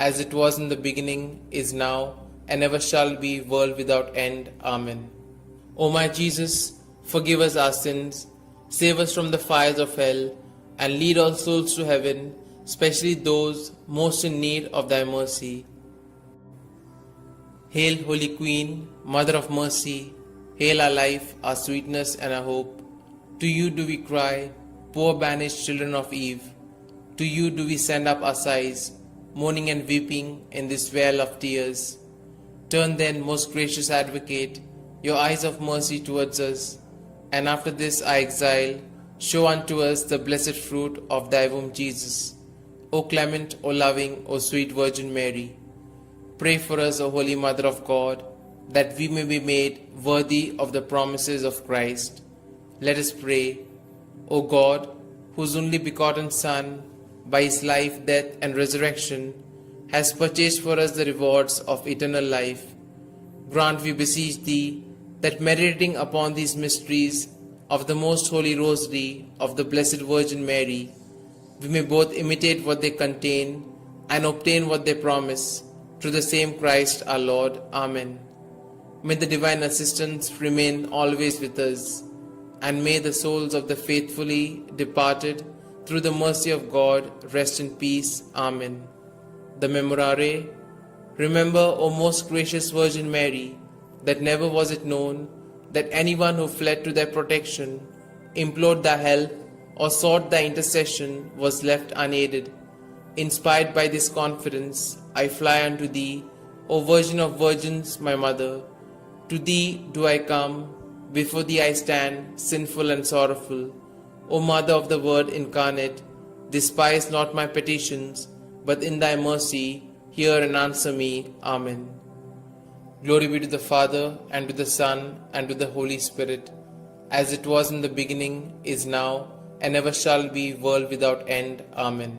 as it was in the beginning, is now, and ever shall be, world without end. Amen. O my Jesus, forgive us our sins, save us from the fires of hell, and lead all souls to heaven, especially those most in need of thy mercy. Hail, Holy Queen, Mother of Mercy, hail our life, our sweetness, and our hope. To you do we cry, poor banished children of Eve. To you do we send up our sighs, mourning and weeping in this vale of tears. Turn then, most gracious Advocate, your eyes of mercy towards us, and after this our exile, show unto us the blessed fruit of thy womb, Jesus. O clement, O loving, O sweet Virgin Mary, pray for us, O Holy Mother of God, that we may be made worthy of the promises of Christ. Let us pray. O God, whose only begotten Son, by his life, death, and resurrection, has purchased for us the rewards of eternal life, grant, we beseech thee, that meditating upon these mysteries of the most holy Rosary of the Blessed Virgin Mary, we may both imitate what they contain and obtain what they promise, through the same Christ our Lord. Amen. May the divine assistance remain always with us, and may the souls of the faithfully departed, through the mercy of God, rest in peace. Amen. The Memorare. Remember, O most gracious Virgin Mary, that never was it known that anyone who fled to thy protection, implored thy help, or sought thy intercession was left unaided. Inspired by this confidence, I fly unto thee, O Virgin of Virgins, my Mother. To thee do I come, before thee I stand, sinful and sorrowful. O Mother of the Word incarnate, despise not my petitions, but in thy mercy hear and answer me. Amen. Glory be to the Father, and to the Son, and to the Holy Spirit, as it was in the beginning, is now, and ever shall be, world without end. Amen.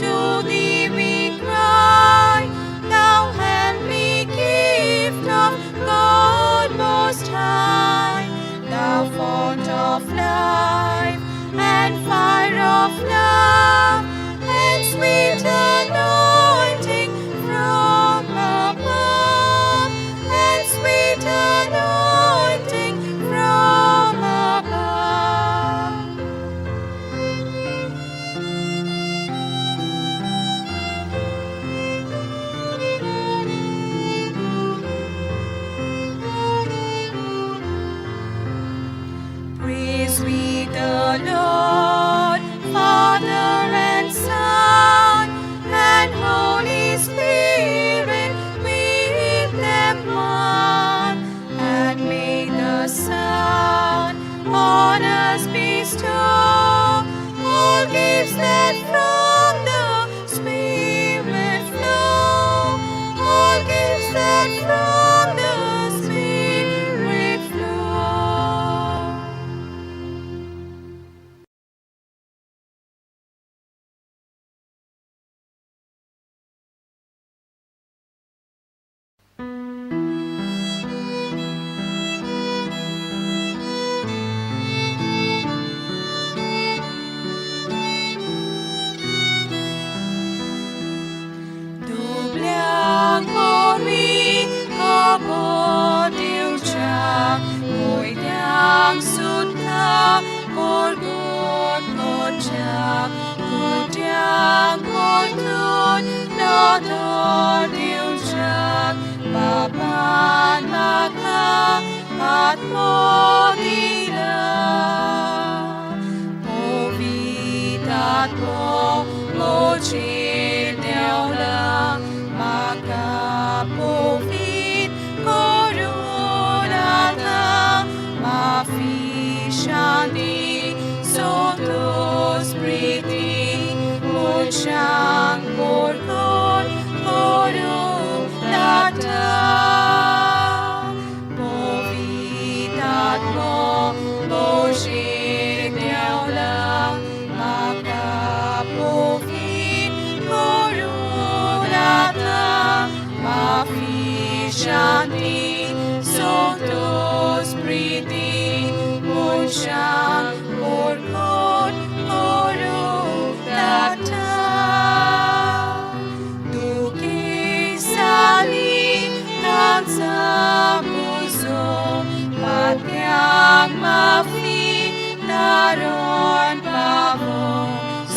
To thee we cry, thou heavenly gift of God Most High, thou fount of life and fire of love, and sweet anointing from above, and sweet anointing from above. Praise we the Lord, Father and Son, and Holy Spirit, with them one. And may the Son on us bestow all gifts that from the Spirit flow, all gifts that from the Spirit flow. Dobbiamo riconosciuta, noi diam sutta, col goccia, diam col tut, l'odor diucia, baban maka, at modila. at mo mochil đeo lơ makapovit korunata mafishani sotos priti mochang porkon korunata povitat mo mochil đeo lơ makapovit korunata mafishani sotos priti mochang porkon korunata duki sali kansa puso patyang mafi naron pavo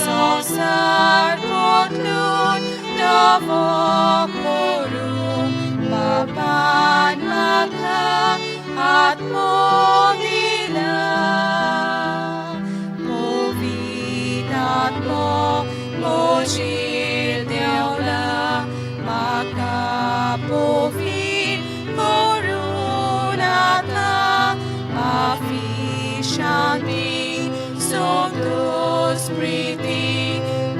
sosar potlun davok porum papan maka at modila povitat mo mochil deola makapovit korunata mafishani sotos priti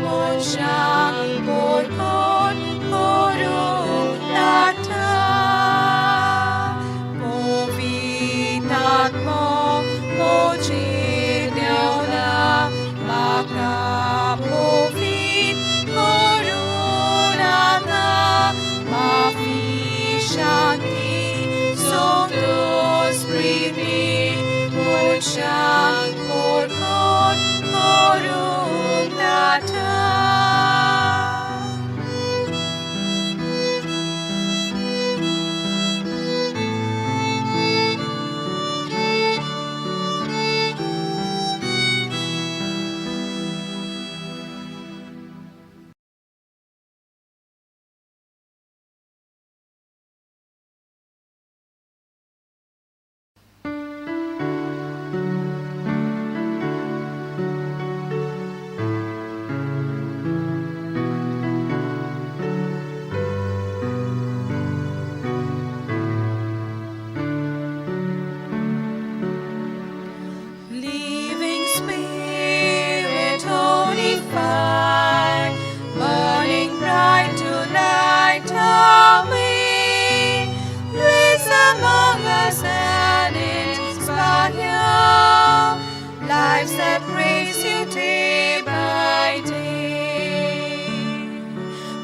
mochang porkon korunata povitat mo mochil deola makapovit korunata mafishani sotos priti mochang porkon korunata. Living Spirit, holy fire, burning bright to light our way, place among us and inspire lives that praise you day by day.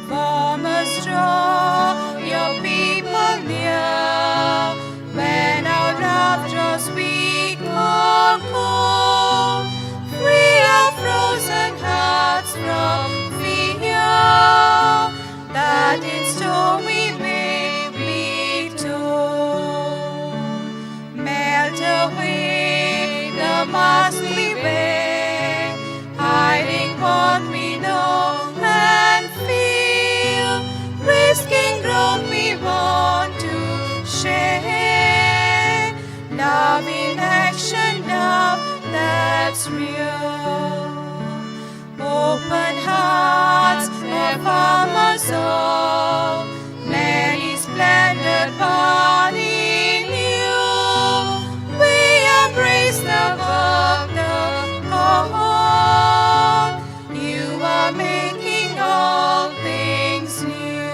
Form us, draw your people near, when our love draws weak or cold, free our frozen hearts from fear, that in storm we may be told. Melt away the mask we wear, hiding what we know and feel, risking growth we want to share. Love in action, love that's real. Open hearts of our soul, many splendid body new. We embrace the work, the call. You are making all things new.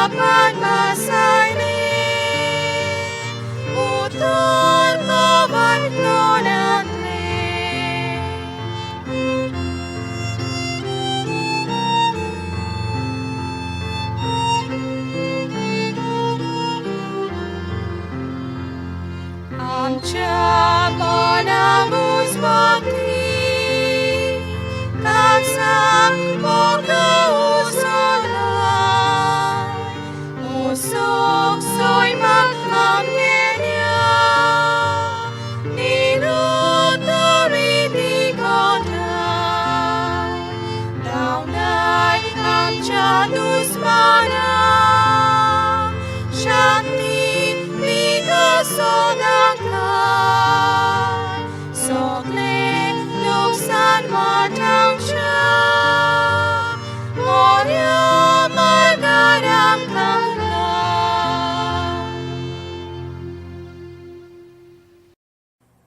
pagmasalin, utol kawan Amca bonabus bakti, kansa boga usalan, usok soy maghamnya, ninuturi di kota, daunai amca dusmana, shanti sodangkan, sokle luksan matang siya, moria margarang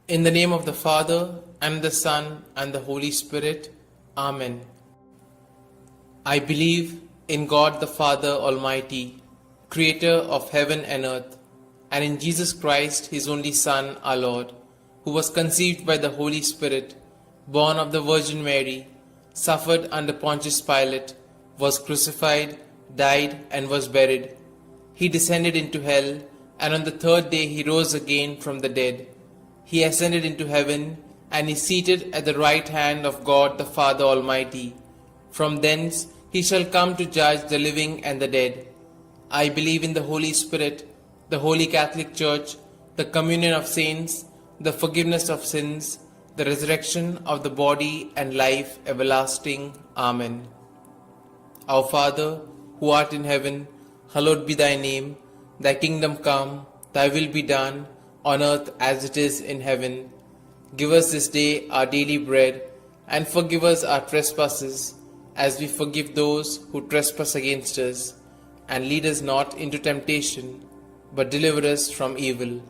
In the name of the Father, and the Son, and the Holy Spirit. Amen. I believe in God the Father Almighty, Creator of heaven and earth, and in Jesus Christ, His only Son, our Lord, who was conceived by the Holy Spirit, born of the Virgin Mary, suffered under Pontius Pilate, was crucified, died, and was buried. He descended into hell, and on the third day He rose again from the dead. He ascended into heaven, and is seated at the right hand of God the Father Almighty. From thence He shall come to judge the living and the dead. I believe in the Holy Spirit, the Holy Catholic Church, the communion of saints, the forgiveness of sins, the resurrection of the body, and life everlasting. Amen. Our Father, who art in heaven, hallowed be thy name. Thy kingdom come, thy will be done, on earth as it is in heaven. Give us this day our daily bread, and forgive us our trespasses, as we forgive those who trespass against us. And lead us not into temptation, but deliver us from evil.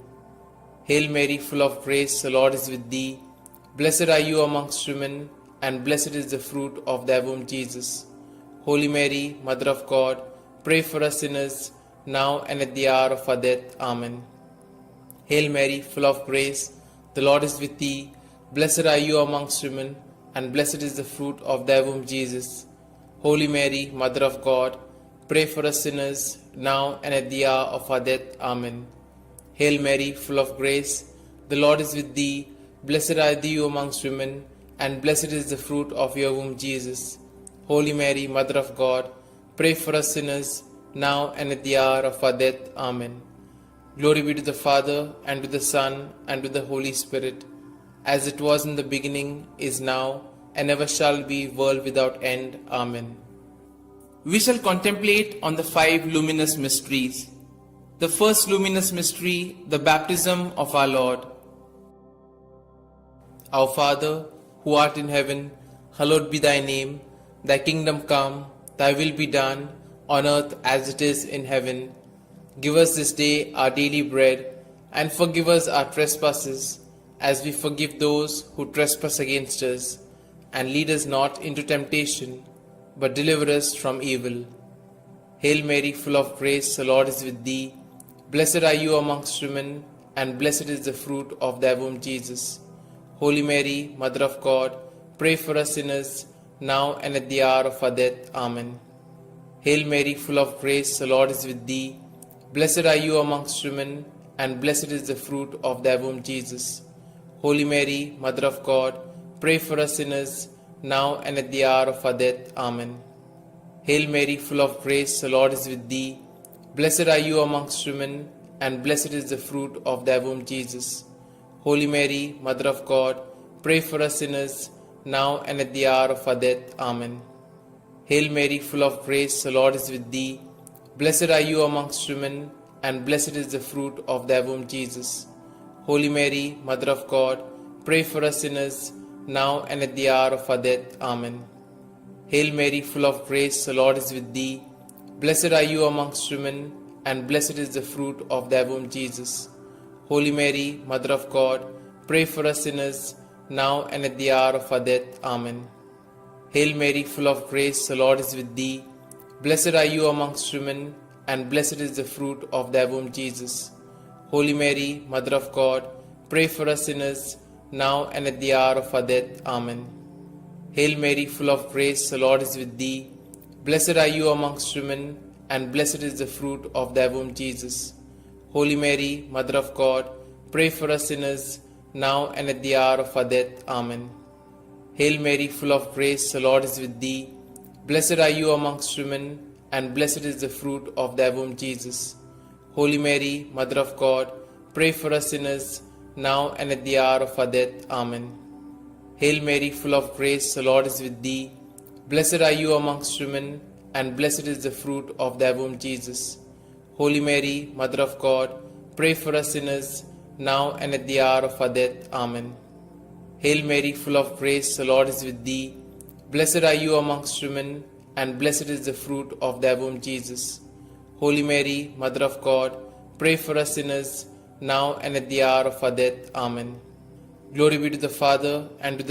Hail Mary, full of grace, the Lord is with thee. Blessed are you amongst women, and blessed is the fruit of thy womb, Jesus. Holy Mary, Mother of God, pray for us sinners, now and at the hour of our death. Amen. Hail Mary, full of grace, the Lord is with thee. Blessed are you amongst women, and blessed is the fruit of thy womb, Jesus. Holy Mary, Mother of God, pray for us sinners, now and at the hour of our death. Amen. Hail Mary, full of grace, the Lord is with thee. Blessed are thou amongst women, and blessed is the fruit of your womb, Jesus. Holy Mary, Mother of God, pray for us sinners, now and at the hour of our death. Amen. Glory be to the Father, and to the Son, and to the Holy Spirit, as it was in the beginning, is now, and ever shall be, world without end. Amen. We shall contemplate on the 5 luminous mysteries. The first luminous mystery, the baptism of our Lord. Our Father, who art in heaven, hallowed be thy name. Thy kingdom come, thy will be done, on earth as it is in heaven. Give us this day our daily bread, and forgive us our trespasses, as we forgive those who trespass against us. And lead us not into temptation, but deliver us from evil. Hail Mary, full of grace, the Lord is with thee. Blessed are you amongst women, and blessed is the fruit of thy womb, Jesus. Holy Mary, Mother of God, pray for us sinners, now and at the hour of our death. Amen. Hail Mary, full of grace, the Lord is with thee. Blessed are you amongst women, and blessed is the fruit of thy womb, Jesus. Holy Mary, Mother of God, pray for us sinners, now and at the hour of our death. Amen. Hail Mary, full of grace, the Lord is with thee. Blessed are you amongst women, and blessed is the fruit of thy womb, Jesus. Holy Mary, Mother of God, pray for us sinners, now and at the hour of our death. Amen. Hail Mary, full of grace, the Lord is with thee. Blessed are you amongst women, and blessed is the fruit of thy womb, Jesus. Holy Mary, Mother of God, pray for us sinners, now and at the hour of our death. Amen. Hail Mary, full of grace, the Lord is with thee. Blessed are you amongst women, and blessed is the fruit of thy womb, Jesus. Holy Mary, Mother of God, pray for us sinners, now and at the hour of our death. Amen. Hail Mary, full of grace, the Lord is with thee. Blessed are you amongst women, and blessed is the fruit of thy womb, Jesus. Holy Mary, Mother of God, pray for us sinners, now and at the hour of our death. Amen. Hail Mary, full of grace, the Lord is with thee. Blessed are you amongst women, and blessed is the fruit of thy womb, Jesus. Holy Mary, Mother of God, pray for us sinners, now and at the hour of our death. Amen. Hail Mary, full of grace, the Lord is with thee. Blessed are you amongst women, and blessed is the fruit of thy womb, Jesus. Holy Mary, Mother of God, pray for us sinners, now and at the hour of our death. Amen. Hail Mary, full of grace, the Lord is with thee. Blessed are you amongst women, and blessed is the fruit of thy womb, Jesus. Holy Mary, Mother of God, pray for us sinners, now and at the hour of our death. Amen. Hail Mary, full of grace, the Lord is with thee. Blessed are you amongst women, and blessed is the fruit of thy womb, Jesus. Holy Mary, Mother of God, pray for us sinners, now and at the hour of our death. Amen. Glory be to the Father, and to the